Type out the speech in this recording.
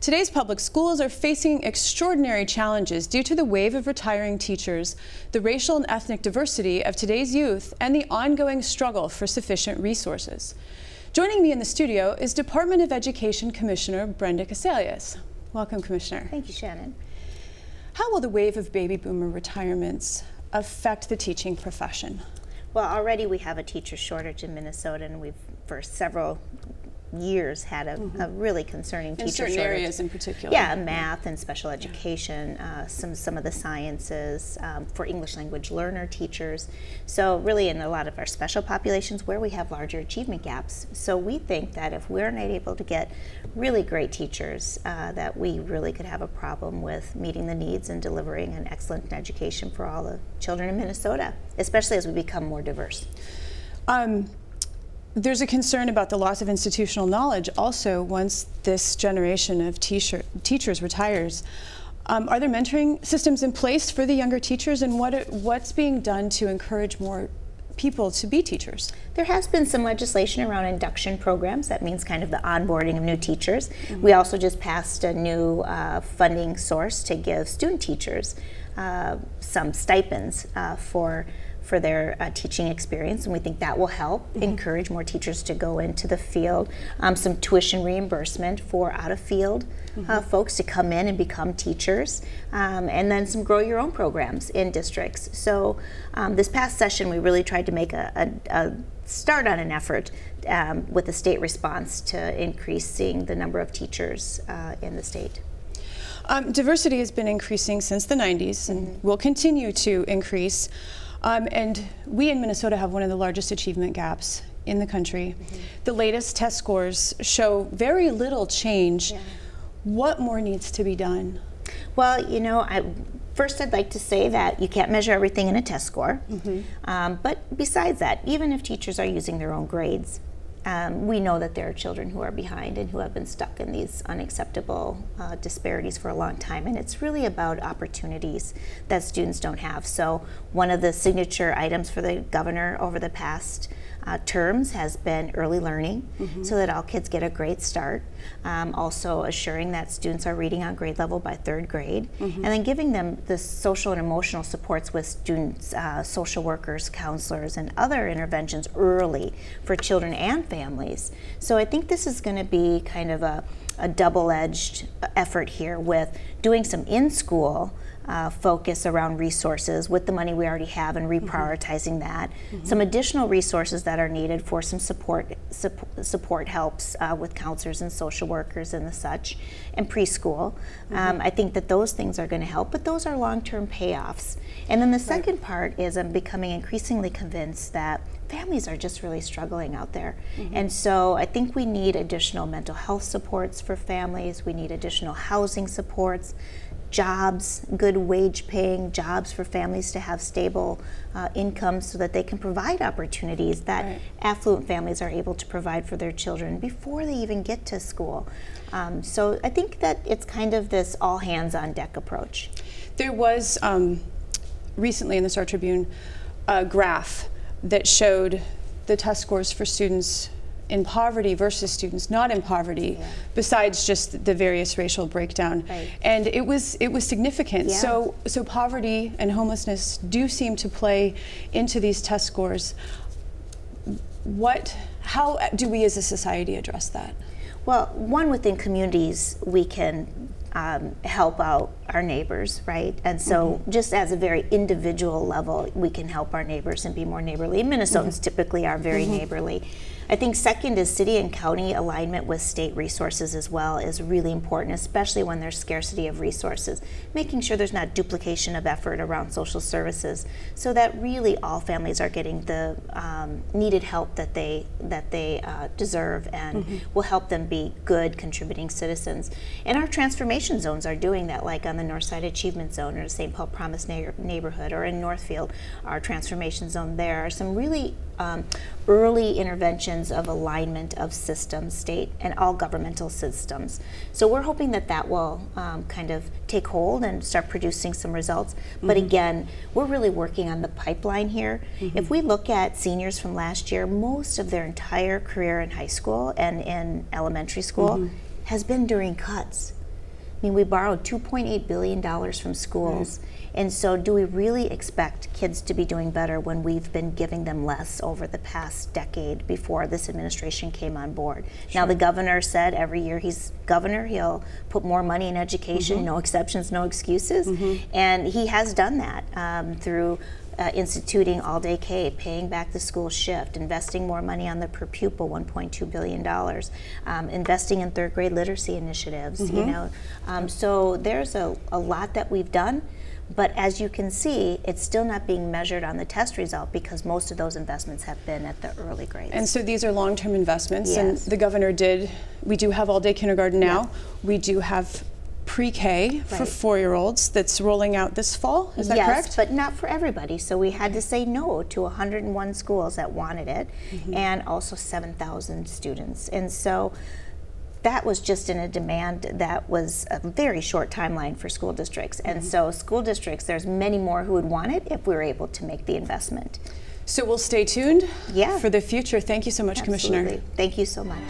Today's public schools are facing extraordinary challenges due to the wave of retiring teachers, the racial and ethnic diversity of today's youth, and the ongoing struggle for sufficient resources. Joining me in the studio is Department of Education Commissioner Brenda Cassellius. Welcome, Commissioner. Thank you, Shannon. How will the wave of baby boomer retirements affect the teaching profession? Well, already we have a teacher shortage in Minnesota, and we've for several years had a really concerning teacher shortage. In certain areas in particular. Yeah, math and special education, some of the sciences, for English language learner teachers. So really in a lot of our special populations where we have larger achievement gaps. So we think that if we're not able to get really great teachers, that we really could have a problem with meeting the needs and delivering an excellent education for all the children in Minnesota, especially as we become more diverse. There's a concern about the loss of institutional knowledge also once this generation of teachers retires. Are there mentoring systems in place for the younger teachers, and what's being done to encourage more people to be teachers? There has been some legislation around induction programs. That means kind of the onboarding of new teachers. We also just passed a new funding source to give student teachers some stipends for their teaching experience, and we think that will help encourage more teachers to go into the field. Some tuition reimbursement for out-of-field folks to come in and become teachers, and then some grow your own programs in districts. So this past session we really tried to make a start on an effort with the state response to increasing the number of teachers in the state. Diversity has been increasing since the 90s and will continue to increase. And we in Minnesota have one of the largest achievement gaps in the country. The latest test scores show very little change. What more needs to be done? Well, you know, first I'd like to say that you can't measure everything in a test score. But besides that, even if teachers are using their own grades, we know that there are children who are behind and who have been stuck in these unacceptable disparities for a long time, and it's really about opportunities that students don't have. So one of the signature items for the governor over the past terms has been early learning, so that all kids get a great start. Also assuring that students are reading on grade level by third grade, and then giving them the social and emotional supports with students, social workers, counselors, and other interventions early for children and families. So I think this is going to be kind of a double-edged effort here with doing some in-school focus around resources with the money we already have and reprioritizing that. Some additional resources that are needed for some support helps with counselors and social workers and the such, and preschool. I think that those things are going to help, but those are long-term payoffs. And then the second part is I'm becoming increasingly convinced that families are just really struggling out there. And so I think we need additional mental health supports for families. We need additional housing supports, jobs, good wage paying jobs for families to have stable incomes so that they can provide opportunities that affluent families are able to provide for their children before they even get to school. So I think that it's kind of this all hands on deck approach. There was recently in the Star Tribune a graph that showed the test scores for students in poverty versus students not in poverty, besides just the various racial breakdown. And it was significant. So poverty and homelessness do seem to play into these test scores. How do we as a society address that? Well, one, within communities we can help out our neighbors, right? And so just as a very individual level, we can help our neighbors and be more neighborly. Minnesotans typically are very neighborly. I think second is city and county alignment with state resources as well is really important, especially when there's scarcity of resources. Making sure there's not duplication of effort around social services so that really all families are getting the needed help that they deserve and will help them be good contributing citizens. And our transformation zones are doing that, like on the Northside Achievement Zone or the St. Paul Promise neighborhood, or in Northfield, our transformation zone there are some really early interventions of alignment of systems, state and all governmental systems. So we're hoping that that will kind of take hold and start producing some results. But again, we're really working on the pipeline here. If we look at seniors from last year, most of their entire career in high school and in elementary school has been during cuts. I mean, we borrowed $2.8 billion from schools. And so do we really expect kids to be doing better when we've been giving them less over the past decade before this administration came on board? Now, the governor said every year he's governor, he'll put more money in education, no exceptions, no excuses. And he has done that through instituting all-day K, paying back the school shift, investing more money on the per pupil, $1.2 billion, investing in third grade literacy initiatives, you know. So there's a lot that we've done. But as you can see, it's still not being measured on the test result because most of those investments have been at the early grades. And so these are long-term investments, Yes. and the governor we do have all-day kindergarten now. We do have pre-K for 4-year-olds that's rolling out this fall, is that correct? Yes, but not for everybody. So we had to say no to 101 schools that wanted it, and also 7,000 students. And so that was just in a demand that was a very short timeline for school districts. And so school districts, there's many more who would want it if we were able to make the investment. So we'll stay tuned Yeah. for the future. Thank you so much, Commissioner. Absolutely. Thank you so much.